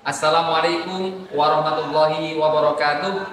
Assalamualaikum warahmatullahi wabarakatuh.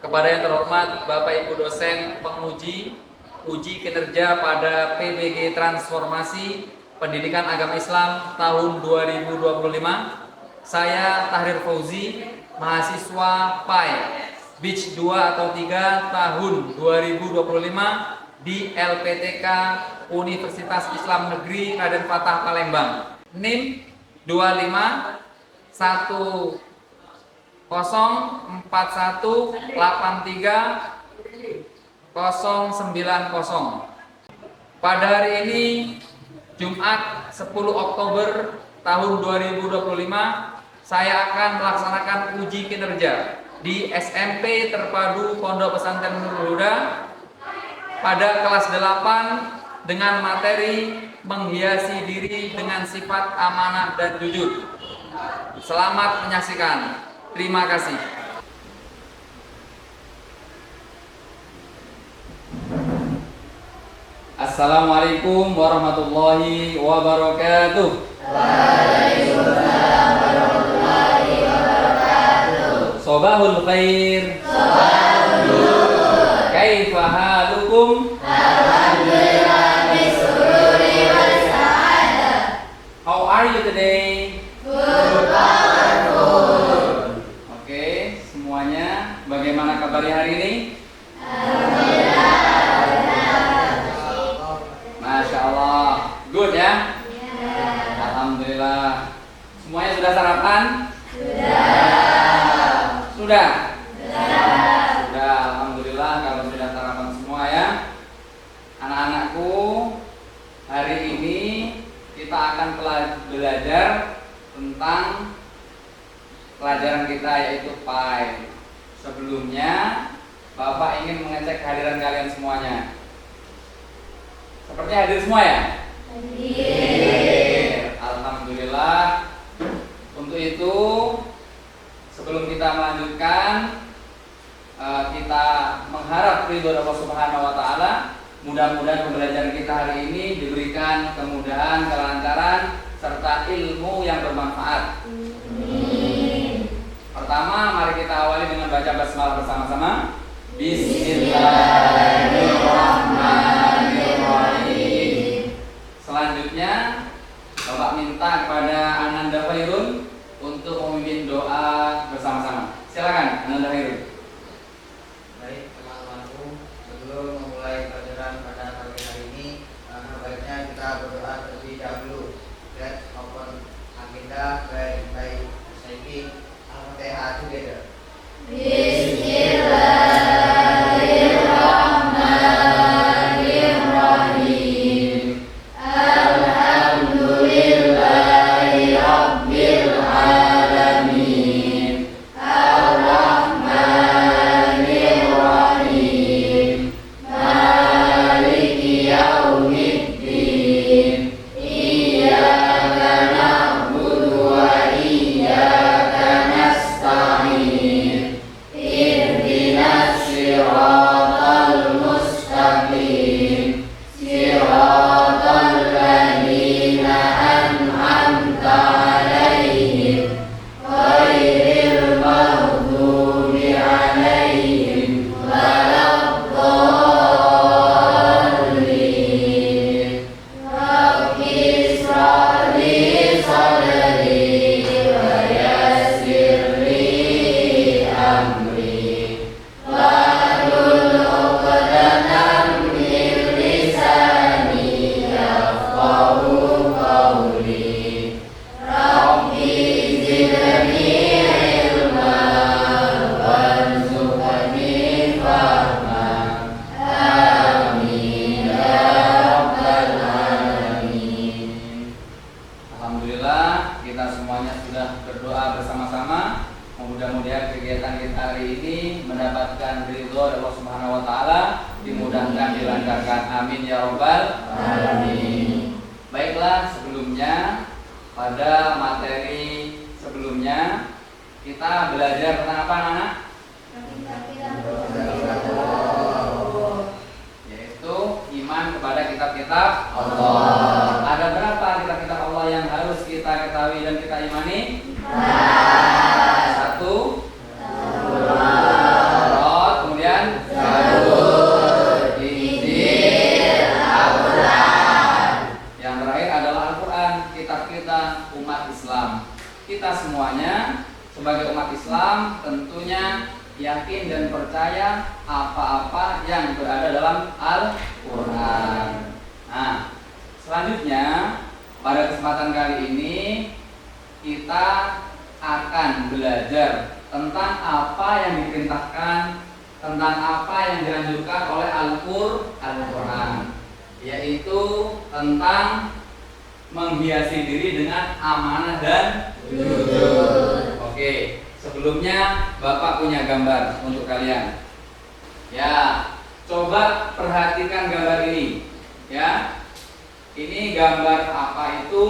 Kepada yang terhormat Bapak Ibu dosen penguji uji kinerja pada PBG Transformasi Pendidikan Agama Islam tahun 2025. Saya Tahrir Fauzi, mahasiswa PAI Batch 2 atau 3 tahun 2025 di LPTK Universitas Islam Negeri Raden Fatah Palembang. NIM 25 104183 090. Pada hari ini Jumat 10 Oktober tahun 2025, saya akan melaksanakan uji kinerja di SMP Terpadu Pondok Pesantren Nurul Huda pada kelas 8 dengan materi menghiasi diri dengan sifat amanah dan jujur. Selamat menyaksikan. Terima kasih. Assalamualaikum warahmatullahi wabarakatuh. Waalaikumsalam warahmatullahi wabarakatuh. Sobahul khair. Sobahul nur. Kaifa halukum? Alhamdulillah bisururi wal sa'adah. How are you today? Good, powerful. Oke, semuanya bagaimana kabar hari ini? Alhamdulillah. Masya Allah, good ya? Alhamdulillah. Semuanya sudah sarapan? Sudah. Alhamdulillah kalau sudah sarapan semua ya. Anak-anakku, hari ini kita akan belajar tentang pelajaran kita yaitu PAI. Sebelumnya, Bapak ingin mengecek kehadiran kalian semuanya. Seperti hadir semua ya? Hadir. Alhamdulillah. Untuk itu, sebelum kita melanjutkan, kita mengharap ridho Allah Subhanahu wa taala. Mudah-mudahan pembelajaran kita hari ini diberikan kemudahan, kelancaran, serta ilmu yang bermanfaat. Amin. Pertama, mari kita awali dengan baca basmalah bersama-sama. Bismillahirrahmanirrahim. Selanjutnya, Bapak minta kepada Ananda Khairun untuk memimpin doa bersama-sama. Silakan, Ananda Khairun. Baik teman-temanku, sebelum memulai pelajaran pada pagi hari ini, baiknya kita berdoa terlebih dahulu. Let's open agenda by reciting Al-Fatihah together. Bismillahirrahmanirrahim. Alhamdulillahi rabbil alamin. Ar-Rahmanir-Rahim. Maliki yaumiddin. Iyyaka na'budu wa iyyaka nasta'in. Ihdinas siratal mustaqim. Siratal ladzina an'amta 'alaihim ghairil maghdubi 'alaihim waladdallin. Rabbi ishrah li sadri wa yassir li amri wahlul 'uqdatam min lisani yafqahu qawli. Rabbi zidni ilma warzuqni fahma. Amin ya rabbal alamin. Alhamdulillah, kita semuanya sudah berdoa bersama-sama. Mudah-mudahan kegiatan kita hari ini mendapatkan ridho dari Allah Subhanahu wa taala, dimudahkan, dilancarkan. Amin ya rabbal alamin. Baiklah, sebelumnya pada materi sebelumnya kita belajar tentang apa, anak? Yaitu iman kepada kitab-kitab Allah. Ada berapa kitab-kitab Allah yang harus kita ketahui dan kita imani? kita semuanya sebagai umat Islam tentunya yakin dan percaya apa-apa yang berada dalam Al-Quran. Nah, selanjutnya pada kesempatan kali ini kita akan belajar tentang apa yang diperintahkan, tentang apa yang dianjurkan oleh Al-Quran, yaitu tentang menghiasi diri dengan amanah dan jujur. Oke, sebelumnya Bapak punya gambar untuk kalian. Ya, coba perhatikan gambar ini. Ya, ini gambar apa itu?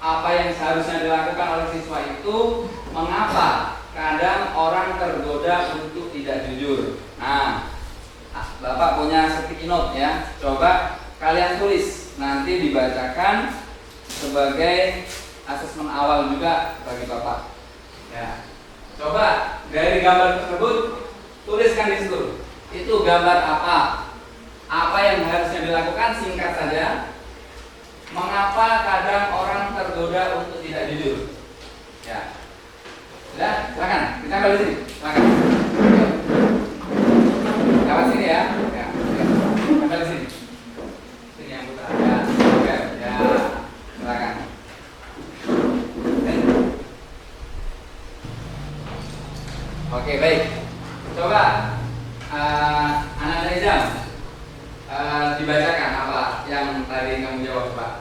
Apa yang seharusnya dilakukan oleh siswa itu? Mengapa kadang orang tergoda untuk tidak jujur? Nah, Bapak punya sticky note ya. Coba kalian tulis, nanti dibacakan sebagai asesmen awal juga bagi Bapak. Ya. Coba dari gambar tersebut tuliskan di situ. Itu gambar apa? Apa yang harusnya dilakukan? Singkat saja. Mengapa kadang orang tergoda untuk tidak jujur? Ya. Sudah, silakan. Kita ambil di sini. Silakan. Lewat sini ya. Ya. Ambil di sini. Sini yang putar. Ya. Oke. Ya. Silakan. Oke, baik. Coba anak-anak Nizam dibacakan apa yang tadi kamu jawab, Pak.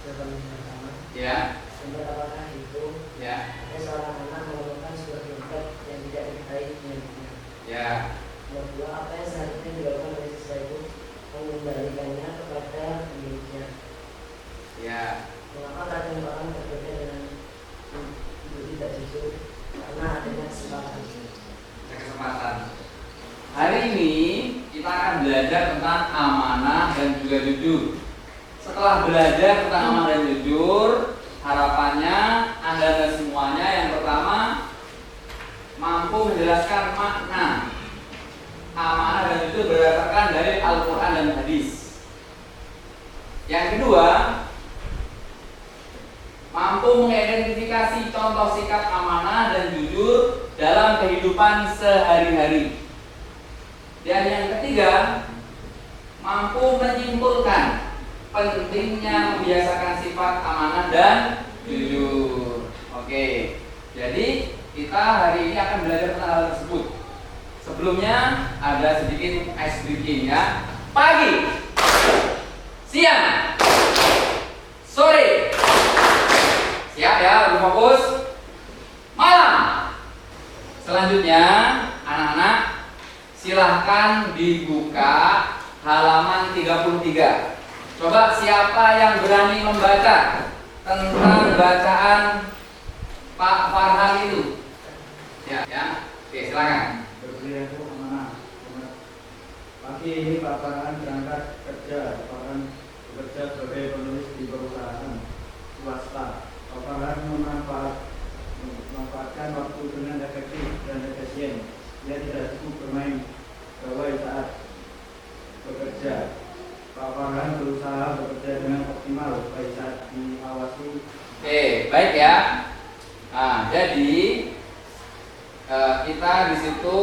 Jawaban yang pertama, Ya. apakah itu Ya. ada seorang anak melakukan sebuah dompet yang tidak diketahui pemiliknya? Ya. Nomor dua, apa yang seharusnya dilakukan oleh siswa itu mengembalikannya kepada pemiliknya? Ya. Mengapa kadang orang tergoda dengan untuk tidak jujur? Karena adanya Kesempatan. Hari ini kita akan belajar tentang amanah dan juga jujur. Setelah belajar tentang amanah dan jujur, harapannya Anda dan semuanya yang pertama mampu menjelaskan makna amanah dan jujur berdasarkan dari Al-Quran dan hadis. Yang kedua, mampu mengidentifikasi contoh sikap amanah dan jujur dalam kehidupan sehari-hari. Dan yang ketiga, mampu menyimpulkan pentingnya membiasakan sifat amanah dan jujur. Oke, jadi kita hari ini akan belajar tentang hal tersebut. Sebelumnya ada sedikit ice breaking ya. Pagi, siang, sore. Siap ya, berfokus. Malam. Selanjutnya, anak-anak silahkan dibuka halaman 33. Coba siapa yang berani membaca tentang bacaan Pak Farhan itu? Ya, ya. Oke, silakan. Berperilaku amanah. Pagi ini Pak Farhan berangkat kerja. Pak Farhan bekerja sebagai penulis di perusahaan swasta. Pak Farhan memanfaatkan waktu dengan efektif dan efisien. Dia tidak cukup bermain gawai saat bekerja. Pak Farhan berusaha bekerja dengan optimal baik saat diawasi. Oke, baik ya. Nah, jadi kita di situ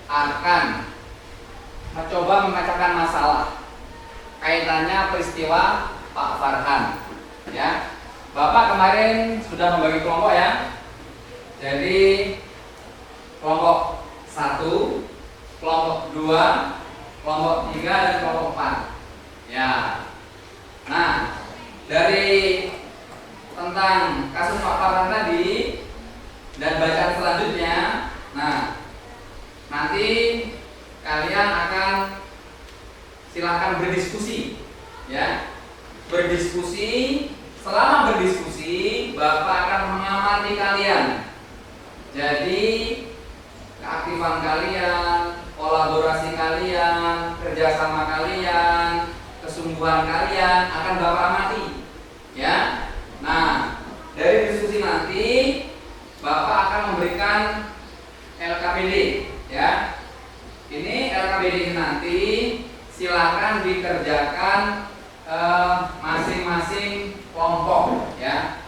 akan mencoba memecahkan masalah kaitannya peristiwa Pak Farhan. Ya, Bapak kemarin sudah membagi kelompok ya. Jadi kelompok 1, kelompok 2, kelompok 3 dan kelompok 4. Ya. Nah, dari tentang kasus Pak Farhan tadi dan bacaan selanjutnya, nah nanti kalian akan silakan berdiskusi, ya, berdiskusi. Selama berdiskusi, Bapak akan mengamati kalian. Jadi keaktifan kalian, kolaborasi kalian, kerjasama kalian, kesungguhan kalian akan Bapak amati, ya. Nah, dari diskusi nanti Bapak akan memberikan LKPD, ya. Ini LKPD ini nanti silakan dikerjakan masing-masing kelompok, ya.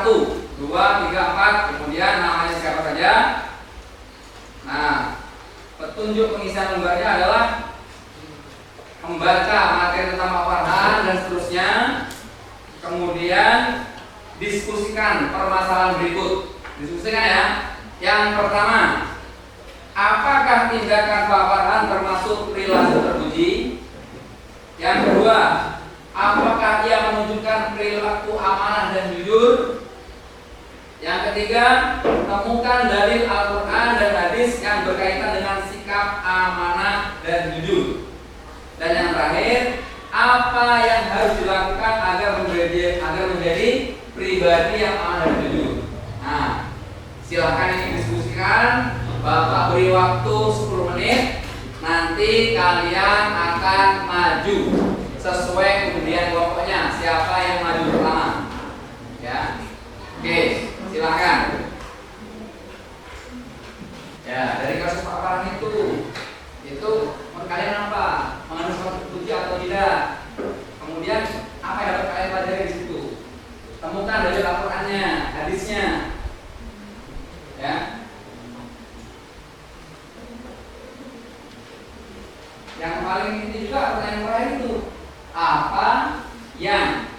1, 2, 3, 4, kemudian namanya siapa saja. Nah, petunjuk pengisian lembarnya adalah membaca materi tentang Pak Farhan dan seterusnya, kemudian diskusikan permasalahan berikut. Diskusikan ya. Yang pertama, apakah tindakan Pak Farhan termasuk perilaku terpuji? Yang kedua, apakah ia menunjukkan perilaku amanah dan jujur? Yang ketiga, temukan dalil Al-Quran dan hadis yang berkaitan dengan sikap amanah dan jujur. Dan yang terakhir, apa yang harus dilakukan agar menjadi pribadi yang amanah dan jujur. Nah, silahkan ini diskusikan. Bapak beri waktu 10 menit. Nanti kalian akan maju sesuai kemudian kelompoknya. Siapa yang maju pertama? Ya, oke, silakan. Ya, dari kasus Pak Farhan itu kalian apa? Mengandung suatu terpuji atau tidak? Kemudian apa yang dapat kalian pelajari di situ? Temukan dari Al-Qur'annya, hadisnya. Ya. Yang paling inti juga pertanyaan terakhir itu, apa yang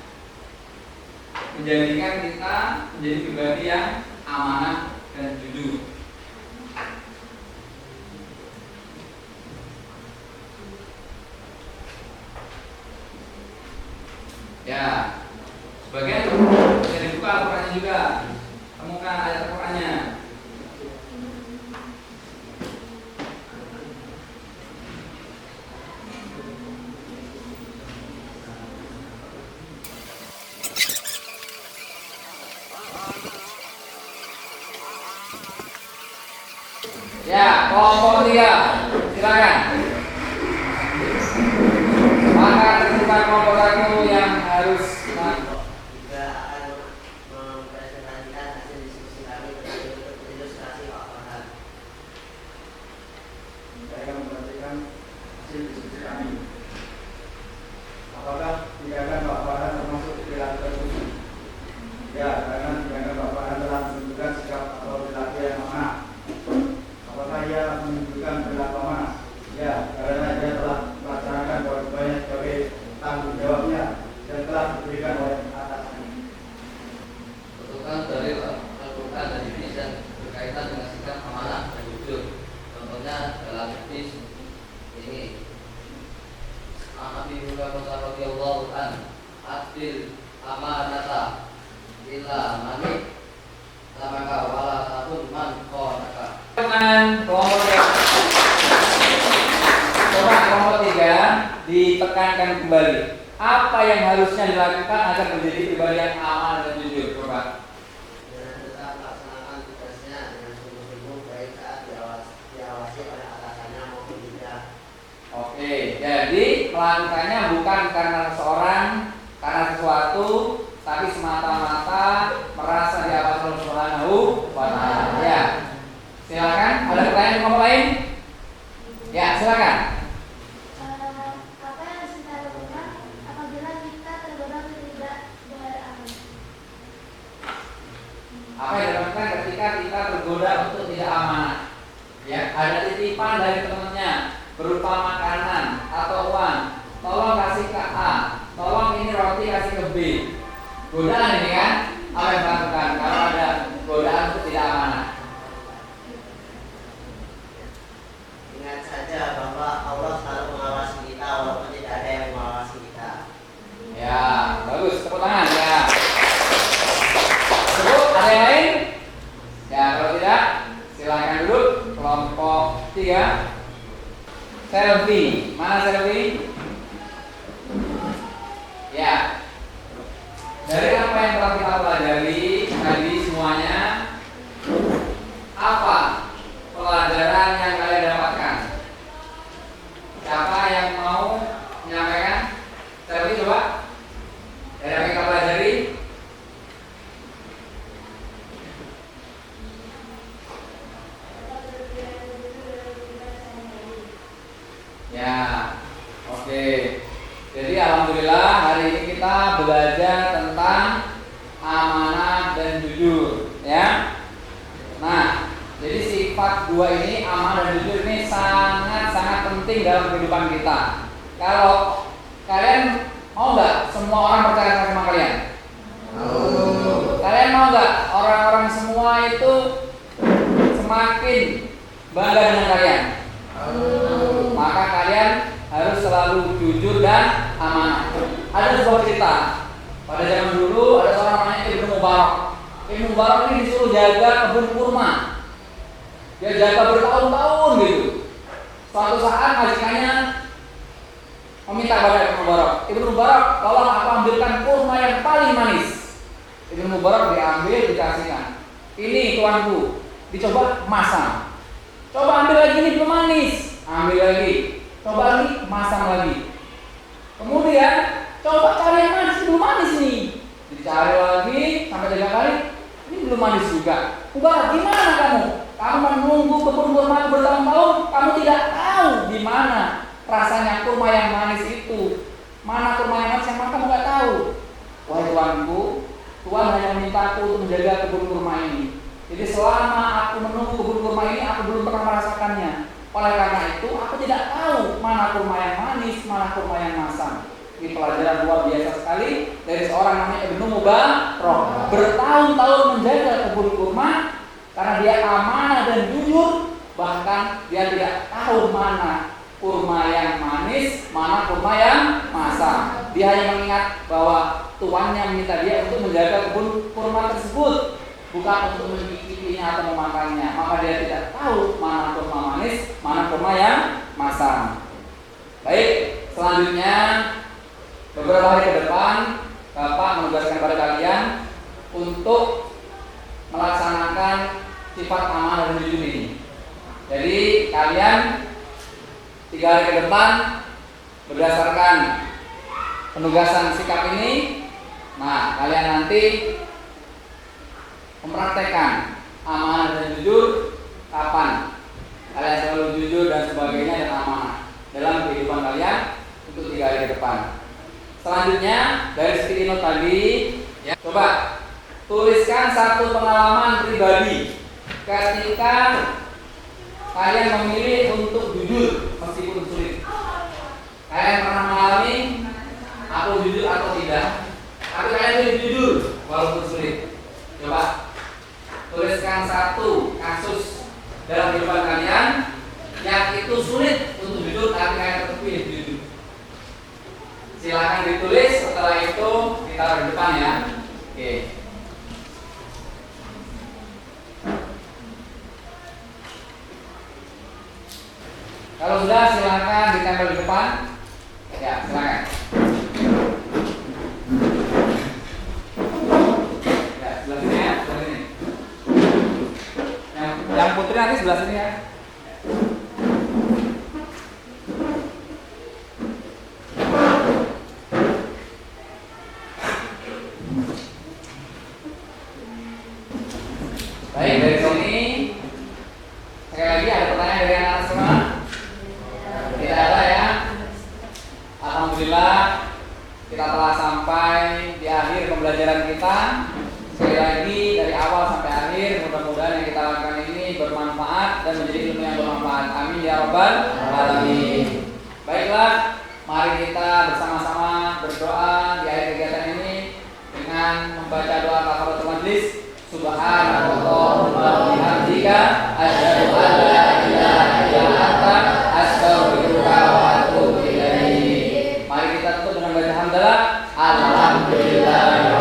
menjadikan kita menjadi pribadi yang amanah dan jujur? Ya, sebagian bisa dibuka Al-Qur'annya juga, temukan ayat Al-Qur'annya. Ya, kelompok 3, silakan. Maka kesimpulan kelompok 1 yang harus juga akan mempresentasikan hasil diskusi kami tentang ilustrasi Pak Farhan. Saya akan memperhatikan hasil diskusi kami. Apakah tindakan Pak Farhan termasuk perilaku terpuji? Ya, karena tindakan Pak Farhan telah menunjukkan sikap atau perilaku yang amanah. Apakah ia menunjukkan perilaku amanah? Ya, karena dia telah melaksanakan kewajibannya sebagai tanggung jawabnya dan telah diberikan oleh atasannya. tentukan dalil Al-Quran dan hadis yang berkaitan dengan sikap amanah dan jujur. Contohnya dalam hadis ini, Nabi Muhammad radhiyallahu an adil amanata ila manik lamaka wala takun man qanaka. Coba kelompok 3 ditekankan kembali. Apa yang harusnya dilakukan agar menjadi pribadi yang amanah dan jujur? Coba. Dengan tetap melaksanakan tugasnya dengan sungguh-sungguh baik saat diawasi oleh atasannya maupun tidak. Oke, jadi melakukannya bukan karena seseorang, karena sesuatu, tapi semata-mata merasa diawasi oleh Subhanahu wa Ta'ala. Ya, silakan. Ada pertanyaan kelompok lain? Ya, silakan. Apa yang harus kita lakukan apabila kita tergoda untuk tidak beramal? Apa yang dilakukan ketika kita tergoda untuk tidak amanah? Ya, ada titipan dari temannya berupa makanan atau uang. Tolong kasih ke A, tolong ini roti kasih ke B. Godaan ini kan? Apa yang dilakukan kalau ada godaan untuk tidak amanah? Ingat saja bahwa Allah selalu mengawasi kita walaupun tidak ada yang mengawasi kita. Ya, bagus, tepuk tangan ya. Cukup, ada yang lain? Ya, kalau tidak, silakan duduk. Kelompok 3. Selfie, mana selfie? Ya. Dari apa yang telah kita pelajari tadi semuanya, apa pelajaran yang kalian dapatkan? Siapa yang mau menyampaikan? Selfie coba. Dari apa yang kita pelajari? Ya, oke. Jadi alhamdulillah hari ini kita belajar tentang amanah dan dua ini, amanah dan jujur ini sangat-sangat penting dalam kehidupan kita. Kalau kalian mau nggak semua orang percaya sama kalian? Kalian mau nggak orang-orang semua itu semakin bangga dengan kalian? Maka kalian harus selalu jujur dan amanah. Ada sebuah cerita. Pada zaman dulu ada seorang namanya Ibnu Mubarak. Ibnu Mubarak ini disuruh jaga kebun kurma. Dia jaga bertahun-tahun gitu. Suatu saat majikannya meminta kepada Ibnu Mubarak, Ibnu Mubarak, tolong aku ambilkan kurma yang paling manis. Ibnu Mubarak diambil, dikasihkan. Ini tuanku, dicoba masam. Coba ambil lagi, ini belum manis. Ambil lagi. Coba lagi, masam lagi. Kemudian coba cari yang manis, belum manis nih. Dicari lagi sampai 3 kali, ini belum manis juga. Mubarak, gimana kamu? Kamu menunggu kebun kurma bertahun-tahun, kamu tidak tahu di mana rasanya kurma yang manis itu. Mana kurma yang manis yang mana kamu nggak tahu. Wahai tuanku, Tuhan hanya memintaku untuk menjaga kebun kurma ini. Jadi selama aku menunggu kebun kurma ini, aku belum pernah merasakannya. Oleh karena itu, aku tidak tahu mana kurma yang manis, mana kurma yang masam. Ini pelajaran luar biasa sekali dari seorang namanya Ibnu Mubarak. Bertahun-tahun menjaga kebun kurma karena dia amanah dan jujur. Bahkan dia tidak tahu mana kurma yang manis, mana kurma yang masam. Dia hanya mengingat bahwa tuannya meminta dia untuk menjaga kebun kurma tersebut, bukan untuk mencicipinya atau memakannya. Maka dia tidak tahu mana kurma manis, mana kurma yang masam. Baik, selanjutnya beberapa hari ke depan Bapak menugaskan pada kalian untuk melaksanakan sifat amanah dan jujur ini. Jadi kalian 3 hari ke depan berdasarkan penugasan sikap ini, nah kalian nanti mempraktekkan amanah dan jujur kapan kalian selalu jujur dan sebagainya dan amanah dalam kehidupan kalian untuk 3 hari ke depan. Selanjutnya dari sticky note tadi, ya, coba tuliskan satu pengalaman pribadi ketika kalian memilih untuk jujur meskipun sulit. Kalian pernah mengalami aku jujur atau tidak? Tapi kalian pilih jujur walaupun sulit. Coba tuliskan satu kasus dalam kehidupan kalian yang itu sulit untuk jujur tapi kalian tetap pilih jujur. Silakan ditulis, setelah itu ditaruh di depan ya. Oke. Kalau sudah silakan ditempel di depan. Ya, silakan. Ya, sebelah sini ya, sebelah sini. Yang putri nanti sebelah sini ya. Baik, dari sini sekali lagi ada pertanyaan dari anak semua? Tidak ada ya. Alhamdulillah kita telah sampai di akhir pembelajaran kita. Sekali lagi dari awal sampai akhir, mudah-mudahan yang kita lakukan ini bermanfaat dan menjadi ilmu yang bermanfaat. Amin ya rabbal alamin. Baiklah, mari kita bersama-sama berdoa di akhir kegiatan ini dengan membaca doa kafaratul majlis. Subhanallah wa bihamdika asyhadu an la ilaha illa anta astaghfiruka wa atubu ilaik. Mari kita tutup dengan baca hamdalah. Alhamdulillah.